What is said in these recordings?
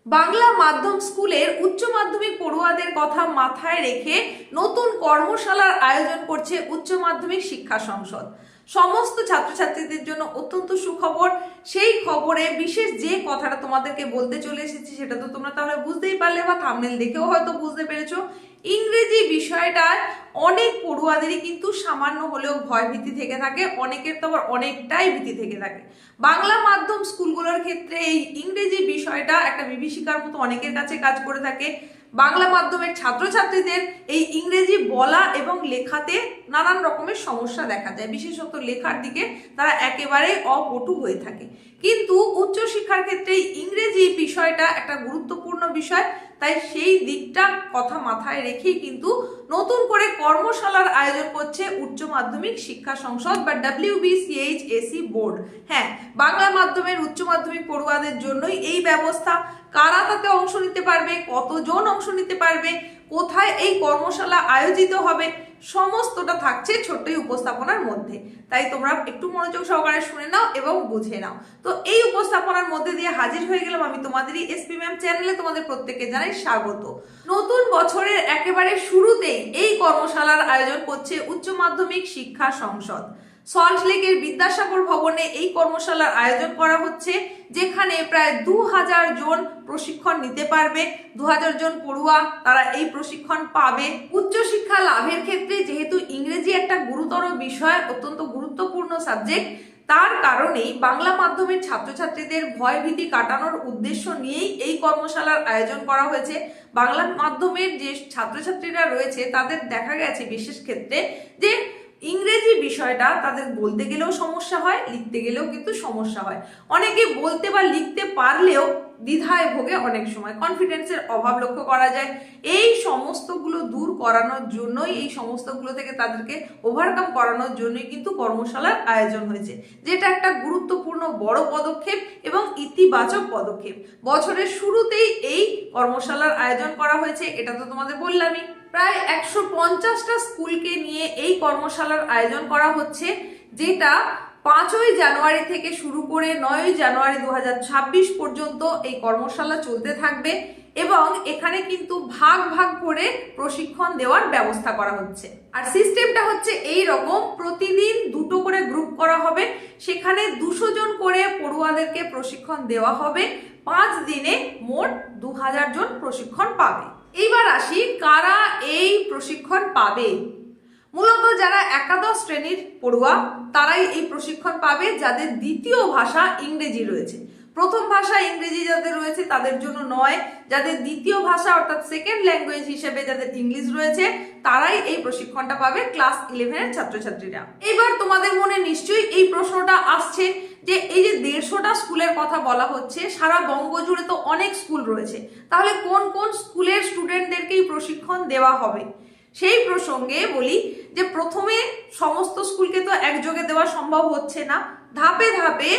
বাংলা মাধ্যম স্কুলের উচ্চ মাধ্যমিক পড়ুয়াদের কথা মাথায় রেখে নতুন কর্মশালার আয়োজন করছে উচ্চ মাধ্যমিক শিক্ষা সংসদ। সমস্ত ছাত্রছাত্রীদের জন্য অত্যন্ত সুখবর। সেই খবরে বিশেষ যে কথাটা তোমাদেরকে বলতে চলে এসেছি সেটা তো তোমরা তাহলে বুঝতেই পারলে বা থাম্বনেল দেখেও হয়তো বুঝতে পেরেছো। ইংরেজি বিষয়টার অনেক পড়ুয়াদেরই কিন্তু সামান্য হলেও ভয় ভীতি থেকে থাকে, অনেকের তো আবার অনেকটাই ভীতি থেকে থাকে। বাংলা মাধ্যম স্কুলগুলোর ক্ষেত্রে এই ইংরেজি বিষয়টা একটা বিভীষিকার মতো অনেকের কাছে কাজ করে থাকে। বাংলা মাধ্যমের ছাত্রছাত্রীদের এই ইংরেজি বলা এবং লেখাতে নানান রকমের সমস্যা দেখা যায়, বিশেষত লেখার দিকে তারা একেবারে অপটু হয়ে থাকে। কিন্তু উচ্চশিক্ষার ক্ষেত্রে ইংরেজি বিষয়টা একটা গুরুত্বপূর্ণ বিষয়, তাই সেই দিকটা কথা মাথায় রেখেই কিন্তু নতুন করে কর্মশালার আয়োজন করছে উচ্চ মাধ্যমিক শিক্ষা সংসদ বা WBCHSE বোর্ড। হ্যাঁ, বাংলা মাধ্যমের উচ্চ মাধ্যমিক পড়ুয়াদের জন্যই এই ব্যবস্থা। কারা তাতে অংশ নিতে পারবে, কতজন অংশ নিতে পারবে, কোথায় এই কর্মশালা আয়োজিত হবে, সমস্তটা থাকছে ছোট্টই উপস্থাপনার মধ্যে। তাই তোমরা একটু মনোযোগ সহকারে শুনে নাও এবং বুঝে নাও। তো এই উপস্থাপনার মধ্যে দিয়ে হাজির হয়ে গেলাম আমি তোমাদেরই এসপি ম্যাম চ্যানেলে। তোমাদের প্রত্যেককে জানাই স্বাগত। নতুন বছরের একেবারে শুরুতেই এই কর্মশালার আয়োজন করছে উচ্চ মাধ্যমিক শিক্ষা সংসদ। সল্টলেকের বিদ্যাসাগর ভবনে এই কর্মশালার আয়োজন করা হচ্ছে, যেখানে প্রায় 2000 জন প্রশিক্ষণ নিতে পারবে। 2000 জন পড়ুয়া তারা এই প্রশিক্ষণ পাবে। উচ্চশিক্ষা লাভের ক্ষেত্রে যেহেতু ইংরেজি একটা গুরুতর বিষয়, অত্যন্ত গুরুত্বপূর্ণ সাবজেক্ট, তার কারণেই বাংলা মাধ্যমের ছাত্রছাত্রীদের ভয় ভীতি কাটানোর উদ্দেশ্য নিয়েই এই কর্মশালার আয়োজন করা হয়েছে। বাংলা মাধ্যমের যে ছাত্রছাত্রীরা রয়েছে তাদের দেখা গেছে বিশেষ ক্ষেত্রে যে ইংরেজি বিষয়টা তাদের বলতে গেলেও সমস্যা হয়, লিখতে গেলেও কিন্তু সমস্যা হয়। অনেকে বলতে বা লিখতে পারলেও দ্বিধায় ভোগে, অনেক সময় কনফিডেন্সের অভাব লক্ষ্য করা যায়। এই সমস্তগুলো দূর করানোর জন্যই, এই সমস্তগুলো থেকে তাদেরকে ওভারকাম করানোর জন্যই কিন্তু কর্মশালার আয়োজন হয়েছে, যেটা একটা গুরুত্বপূর্ণ বড় পদক্ষেপ এবং ইতিবাচক পদক্ষেপ। বছরের শুরুতেই এই কর্মশালার আয়োজন করা হয়েছে, এটা তো তোমাদের বললামই। প্রায় 150টা স্কুলকে নিয়ে এই কর্মশালার আয়োজন করা হচ্ছে, যেটা 5ই জানুয়ারি থেকে শুরু করে 9ই জানুয়ারি 2026 পর্যন্ত এই কর্মশালা চলতে থাকবে। এবং এখানে কিন্তু ভাগ ভাগ করে প্রশিক্ষণ দেওয়ার ব্যবস্থা করা হচ্ছে। আর সিস্টেমটা হচ্ছে এই রকম, প্রতিদিন 2টো করে গ্রুপ করা হবে, সেখানে 200 জন করে পড়ুয়াদেরকে প্রশিক্ষণ দেওয়া হবে। 5 দিনে মোট 2000 জন প্রশিক্ষণ পাবে। এইবার আসি কারা এই প্রশিক্ষণ পাবে। মূলত যারা একাদশ শ্রেণীর পড়ুয়া তারাই এই প্রশিক্ষণ পাবে, যাদের দ্বিতীয় ভাষা ইংরেজি রয়েছে। প্রথম ভাষা ইংরেজি যাদের রয়েছে তাদের জন্য নয়, যাদের দ্বিতীয় ভাষা অর্থাৎ সেকেন্ড ল্যাঙ্গুয়েজ হিসেবে যাদের ইংলিশ রয়েছে তারাই এই প্রশিক্ষণটা পাবে, ক্লাস 11-এর ছাত্রছাত্রীরা। এবার তোমাদের মনে নিশ্চয়ই এই প্রশ্নটা আসছে যে এই যে 150টা স্কুলের কথা বলা হচ্ছে, সারা বঙ্গ জুড়ে তো অনেক স্কুল রয়েছে, তাহলে কোন কোন স্কুলের স্টুডেন্টদেরকেই প্রশিক্ষণ দেওয়া হবে। সেই প্রসঙ্গে বলি যে প্রথমে সমস্ত স্কুলকে তো একযোগে দেওয়া সম্ভব হচ্ছে না, ধাপে ধাপে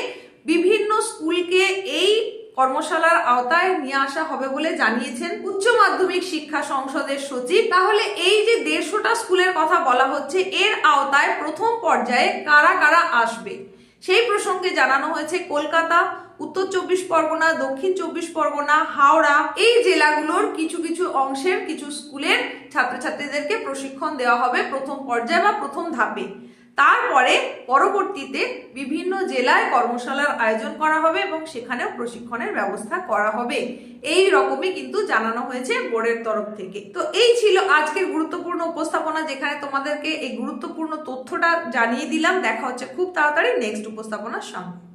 বিভিন্ন স্কুলকে এই কর্মশালার আওতায় নিয়ে আসা হবে বলে জানিয়েছেন উচ্চ মাধ্যমিক শিক্ষা সংসদের সচিব। তাহলে এই যে 150টা স্কুলের কথা বলা হচ্ছে, এর আওতায় প্রথম পর্যায়ে কারা কারা আসবে সেই প্রসঙ্গে জানানো হয়েছে কলকাতা, উত্তর 24 পরগনা, দক্ষিণ 24 পরগনা, হাওড়া, এই জেলাগুলোর কিছু কিছু অংশের কিছু স্কুলের ছাত্রছাত্রীদেরকে প্রশিক্ষণ দেওয়া হবে প্রথম পর্যায়ে বা প্রথম ধাপে। তারপরে পরবর্তীতে বিভিন্ন জেলায় কর্মশালার আয়োজন করা হবে এবং সেখানেও প্রশিক্ষণের ব্যবস্থা করা হবে। এই রকমই কিন্তু জানানো হয়েছে বোর্ডের তরফ থেকে। তো এই ছিল আজকের গুরুত্বপূর্ণ উপস্থাপনা, যেখানে তোমাদেরকে এই গুরুত্বপূর্ণ তথ্যটা জানিয়ে দিলাম। দেখা হচ্ছে খুব তাড়াতাড়ি নেক্সট উপস্থাপনার সঙ্গে।